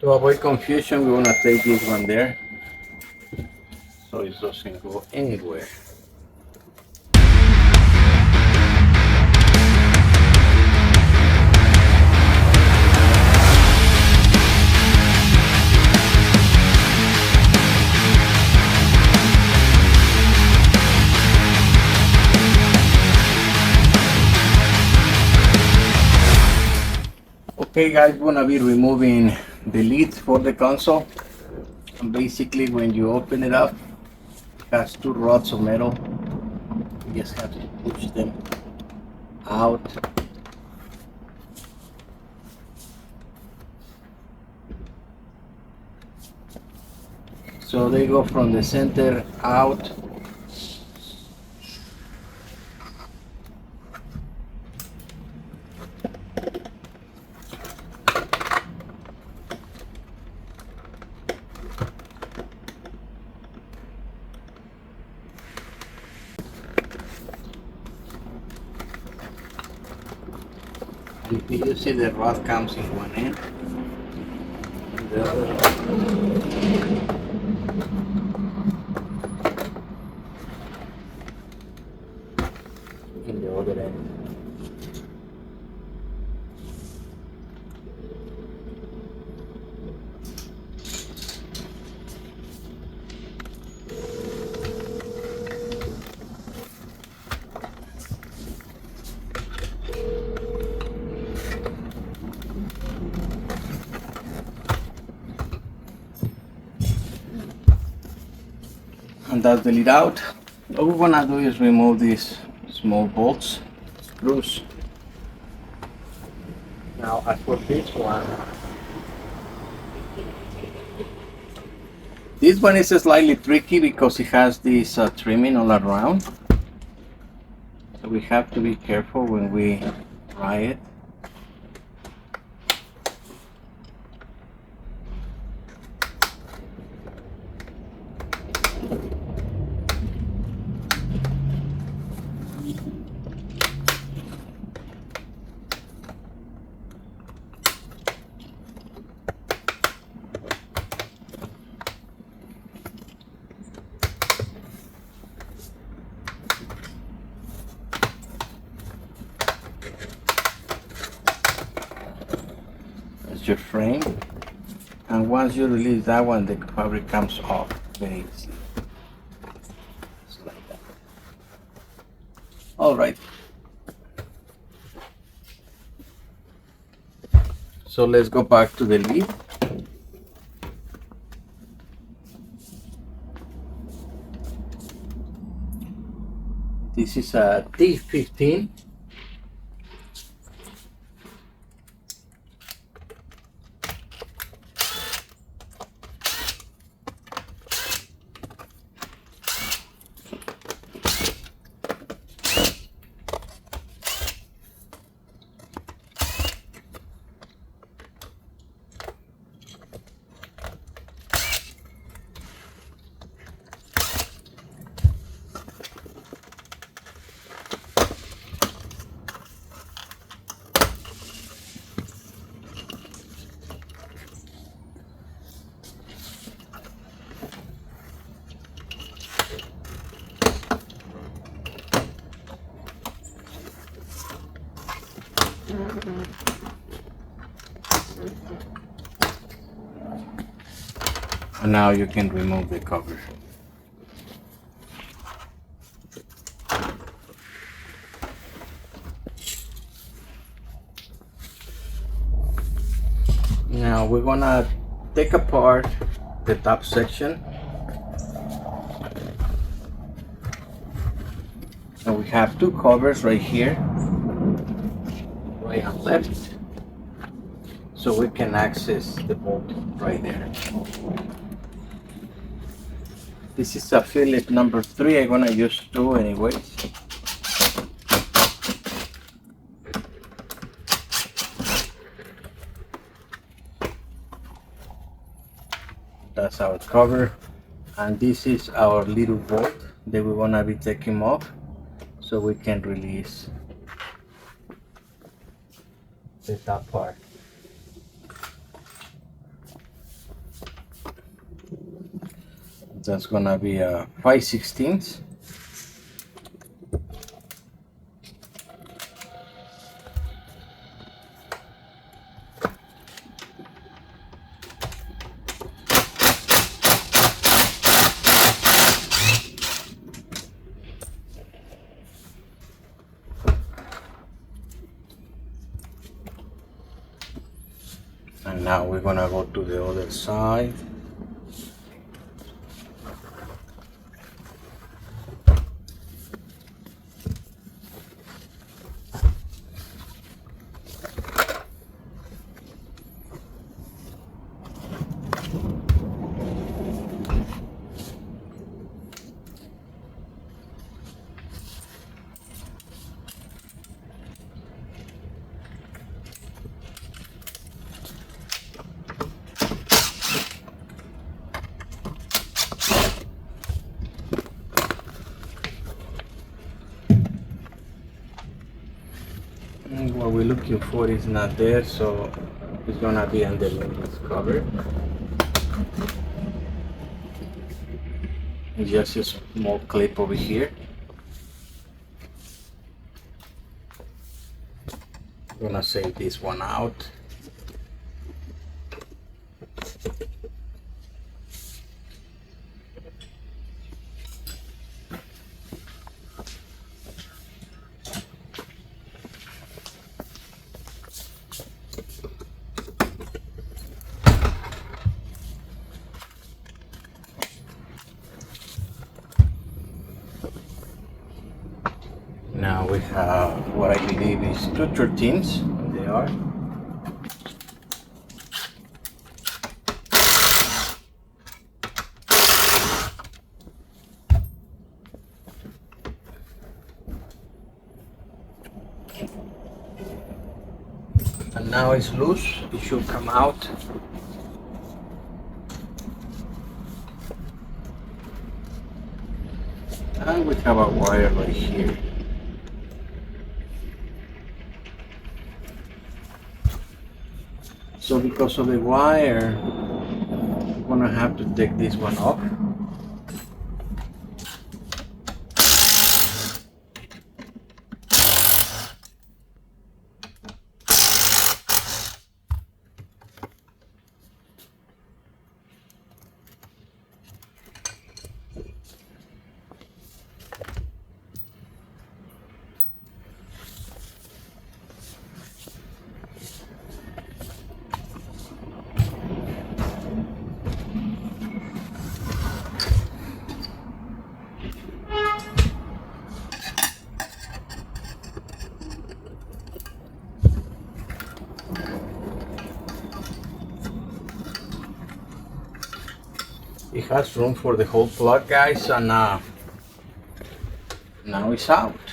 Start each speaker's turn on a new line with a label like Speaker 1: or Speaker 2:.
Speaker 1: To avoid confusion, we want to take this one there so it doesn't go anywhere. Okay guys, we're gonna be removing the lid for the console. And basically when you open it up, it has two rods of metal. You just have to push them out. So they go from the center out. You see the rod comes in one end, and the other in the other end. And that's the lid out. What we're gonna do is remove these small bolts, screws. Now as for this one is slightly tricky because it has this trimming all around. So we have to be careful when we pry it. Your frame, and once you release that one, the fabric comes off very easily. Just like that. All right. So let's go back to the lid. This is a T15. And now you can remove the cover. Now we're gonna take apart the top section. And we have two covers right here, right and left, so we can access the bolt right there. This is a Phillips number 3. I'm gonna use 2 anyways. That's our cover, and this is our little bolt that we're gonna be taking off so we can release the top part. That's gonna be a 5/16. And now we're gonna go to the other side. What we're looking for is not there, so it's gonna be underneath this cover. Just a small clip over here. I'm gonna save this one out. Now we have what I believe is 213s. They are. And now it's loose. It should come out. And we have a wire right here. So because of the wire, I'm gonna have to take this one off. It has room for the whole plug, guys, and now it's out.